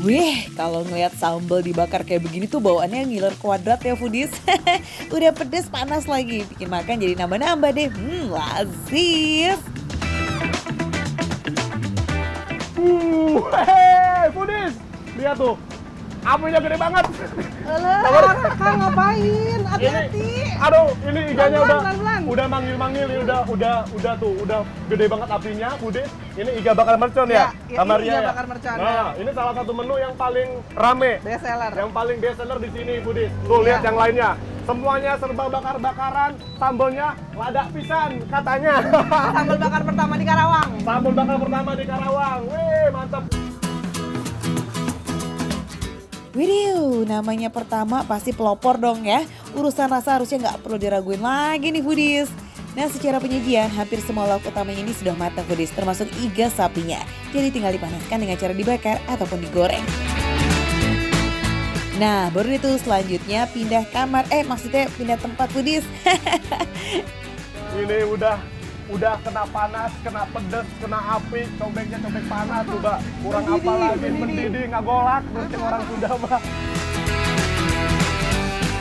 Wih, kalau ngeliat sambal dibakar kayak begini tuh bawaannya ngiler kuadrat ya foodies. Udah pedes panas lagi, bikin makan jadi nambah-nambah deh. Lazis. Hehehe, Foodies. Lihat tuh, apinya gede banget. Alah, Kang ngapain? Hati-hati. Aduh, ini iganya Pelan-pelan. udah manggil-manggil, ini udah tuh, udah gede banget apinya, Foodies. Ini iga bakar mercon ya, Ya, sama ini Ria iga ya. bakar mercon, Nah, ya. ini salah satu menu yang paling rame, Best seller. yang paling best seller di sini, Foodies. Tuh lihat Iya. yang lainnya. Semuanya serba bakar-bakaran, sambalnya lada pisan katanya. Sambal bakar pertama di Karawang. Sambal bakar pertama di Karawang. Wih, mantap. Widih, namanya pertama pasti pelopor dong ya. Urusan rasa harusnya nggak perlu diraguin lagi nih foodies. Nah secara penyajian hampir semua lauk utamanya ini sudah matang foodies, termasuk iga sapinya. Jadi tinggal dipanaskan dengan cara dibakar ataupun digoreng. Nah baru itu selanjutnya pindah kamar, maksudnya pindah tempat foodies. Ini udah kena panas, kena pedes, kena api, cobeknya cobek panas tuh, Mbak. Kurang apa lagi, mendidih, ngagolak, mungkin orang Sunda, Mbak.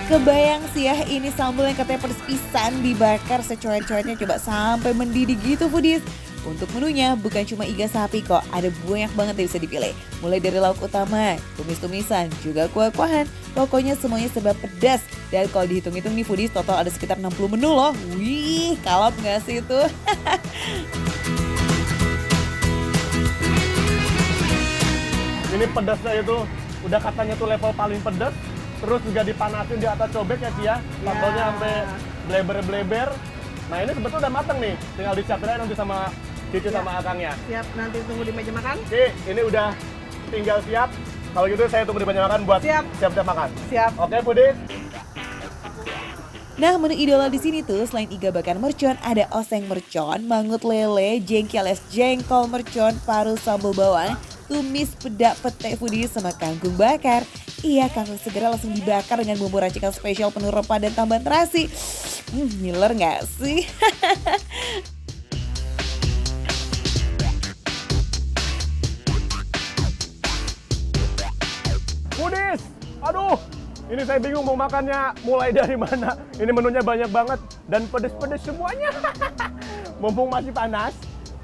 Kebayang sih ya ini sambal yang katanya pedes pisan dibakar secoet-coetnya coba sampai mendidih gitu foodies. Untuk menunya bukan cuma iga sapi kok, ada banyak banget yang bisa dipilih. Mulai dari lauk utama, tumis-tumisan, juga kuah-kuahan. Pokoknya semuanya serba pedas. Dan kalau dihitung-hitung nih foodies total ada sekitar 60 menu loh. Wih, kalap nggak sih itu? Ini pedasnya itu udah katanya tuh level paling pedas. Terus juga dipanasin di atas cobek ya, Cia. Sambalnya sampai bleber-bleber. Nah ini sebetulnya udah mateng nih. Tinggal disiapin aja nanti sama Cici sama Akangnya. Siap, nanti tunggu di meja makan. Ci, ini udah tinggal siap. Kalau gitu saya tunggu di meja makan buat Siap. siap-siap makan. Siap. Oke, Foodies. Nah, menu idola di sini tuh selain iga bakar mercon, ada oseng mercon, mangut lele, jengki alias jengkol mercon, paru sambal bawang, tumis peda pete foodies sama kangkung bakar. Iya, kangkung segera langsung dibakar dengan bumbu racikan spesial penuh rempah dan tambahan terasi. Ngiler nggak sih? Foodies, aduh, ini saya bingung mau makannya mulai dari mana. Ini menunya banyak banget dan pedes-pedes semuanya. Mumpung masih panas,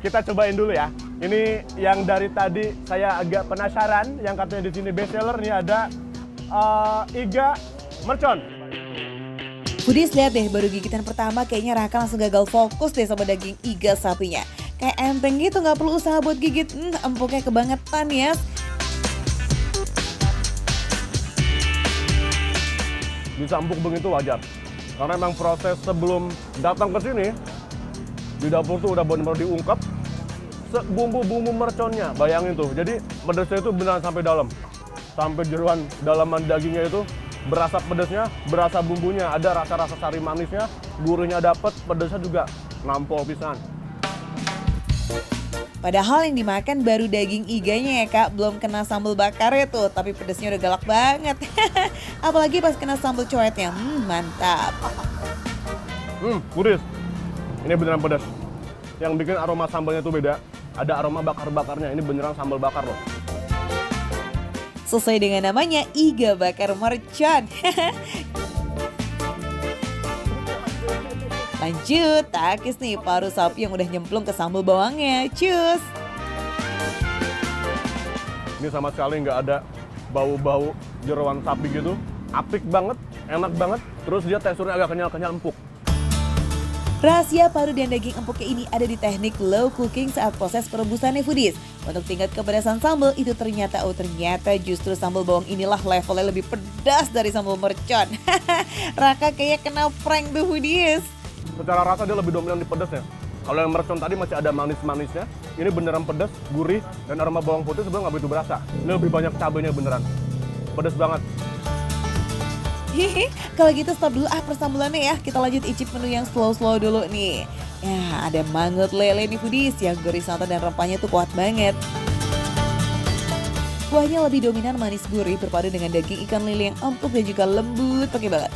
kita cobain dulu ya. Ini yang dari tadi saya agak penasaran, yang katanya di sini best seller nih ada iga mercon. Foodies lihat deh, baru gigitan pertama kayaknya Raka langsung gagal fokus deh sama daging iga sapinya. Kayak enteng gitu, nggak perlu usaha buat gigit. Empuknya kebangetan ya. Bisa empuk begitu wajar. Karena memang proses sebelum datang ke sini, di dapur tuh udah benar-benar diungkap bumbu-bumbu merconnya. Bayangin tuh, jadi pedasnya itu benar sampai dalam. Sampai jeruan dalaman dagingnya itu berasa pedasnya, berasa bumbunya, ada rasa-rasa sari manisnya, gurihnya dapet, pedasnya juga nampol pisan. Padahal yang dimakan baru daging iganya ya kak, belum kena sambal bakarnya tuh, tapi pedasnya udah galak banget. Apalagi pas kena sambal coetnya, mantap. Foodies, ini beneran pedas. Yang bikin aroma sambalnya tuh beda, ada aroma bakar-bakarnya, ini beneran sambal bakar loh. Sesuai dengan namanya, iga bakar mercon. Lanjut, takis nih paru sapi yang udah nyemplung ke sambal bawangnya. Cus! Ini sama sekali nggak ada bau-bau jeroan sapi gitu. Apik banget, enak banget. Terus dia teksturnya agak kenyal-kenyal empuk. Rahasia paru dan daging empuknya ini ada di teknik low cooking saat proses perebusannya foodies. Untuk tingkat kepedasan sambal itu ternyata justru sambal bawang inilah levelnya lebih pedas dari sambal mercon. Raka kayaknya kena prank tuh foodies. Secara rasa dia lebih dominan di pedasnya. Kalau yang mercon tadi masih ada manis-manisnya, ini beneran pedas, gurih, dan aroma bawang putih sebenarnya nggak begitu berasa. Ini lebih banyak cabenya beneran. Pedas banget. Hihi, kalau gitu stop dulu persambulannya ya. Kita lanjut icip menu yang slow-slow dulu nih. Ya, ada mangut lele nih foodies yang gurih santan dan rempahnya tuh kuat banget. Kuahnya lebih dominan manis gurih berpadu dengan daging ikan lele yang empuk dan juga lembut. Pakai banget.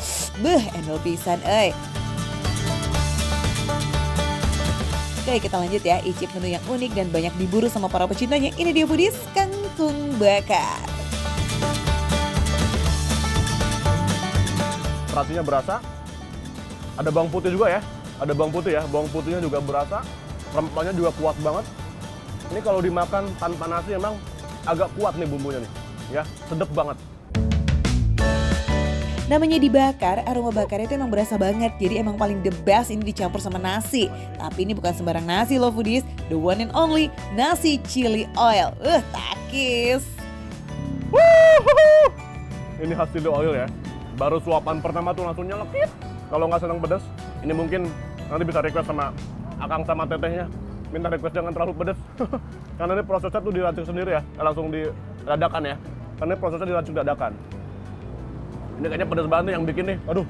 Endol pisan, Oke, kita lanjut ya, icip menu yang unik dan banyak diburu sama para pecintanya. Ini dia foodies, kangkung bakar. terasinya berasa. Ada bawang putih juga ya, ada bawang putih ya, bawang putihnya juga berasa. Rempahnya juga kuat banget. Ini kalau dimakan tanpa nasi emang agak kuat nih bumbunya nih, ya sedep banget. Namanya dibakar, aroma bakarnya itu emang berasa banget. Jadi emang paling the best ini dicampur sama nasi. Tapi ini bukan sembarang nasi loh foodies, the one and only nasi chili oil. Takis. Wuhuhu. Ini khas chili oil ya. Baru suapan pertama tuh langsung nyelekit. Kalau nggak senang pedas, ini mungkin nanti bisa request sama akang sama tetehnya. Minta request jangan terlalu pedas. Karena ini prosesnya tuh diracik sendiri ya, langsung didadakan ya. Karena ini prosesnya diracik dadakan. Ini kayaknya pedas banget nih yang bikin nih, aduh.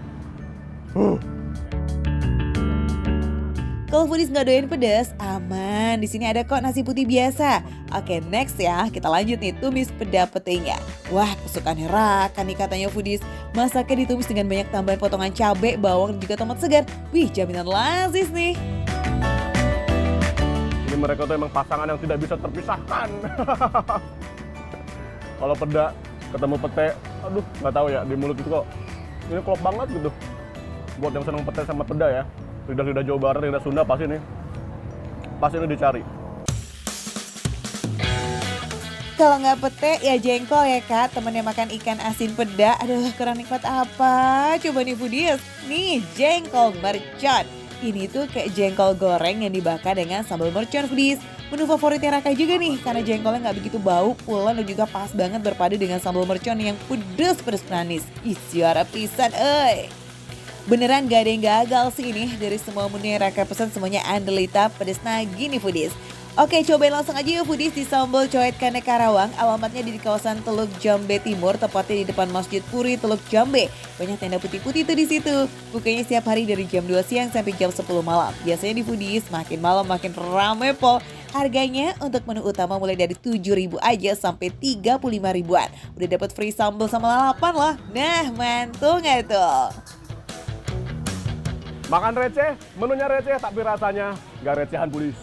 Kalau foodies nggak doyan pedas, aman. Di sini ada kok nasi putih biasa. Oke, next ya, kita lanjut nih tumis peda petenya. Wah, kesukaannya Raka nih katanya foodies. Masaknya ditumis dengan banyak tambahan potongan cabai, bawang, dan juga tomat segar. Wih, jaminan lazis nih. Ini mereka tuh emang pasangan yang tidak bisa terpisahkan. Kalau peda ketemu pete, aduh nggak tahu ya di mulut itu kok ini klop banget gitu. Buat yang seneng pete sama peda ya, lidah Jawa Barat, lidah Sunda pasti ini dicari. Kalau nggak pete ya jengkol ya kak, temennya makan ikan asin peda. Aduh kurang nikmat apa? Coba nih foodies, nih jengkol mercon. Ini tuh kayak jengkol goreng yang dibakar dengan sambal mercon foodies. Menu favoritnya Raka juga nih, karena jengkolnya nggak begitu bau, pulen dan juga pas banget berpadu dengan sambal mercon yang pedes manis. Ih, siara pisan, Beneran gak ada yang gagal sih ini. Dari semua menu yang Raka pesan semuanya andelita pedes nagih nih foodies. Oke, cobain langsung aja ya foodies di Sambal Coet Kane Karawang. Alamatnya di kawasan Teluk Jambe Timur, tepatnya di depan Masjid Puri Teluk Jambe. Banyak tenda putih-putih tuh di situ. Bukanya setiap hari dari jam 2 siang sampai jam 10 malam. Biasanya di foodies makin malam makin rame pol. Harganya untuk menu utama mulai dari 7.000 aja sampai 35 ribuan. Udah dapat free sambal sama lalapan loh. Nah, mantul nggak tuh? Makan receh, menunya receh tapi rasanya nggak recehan foodies.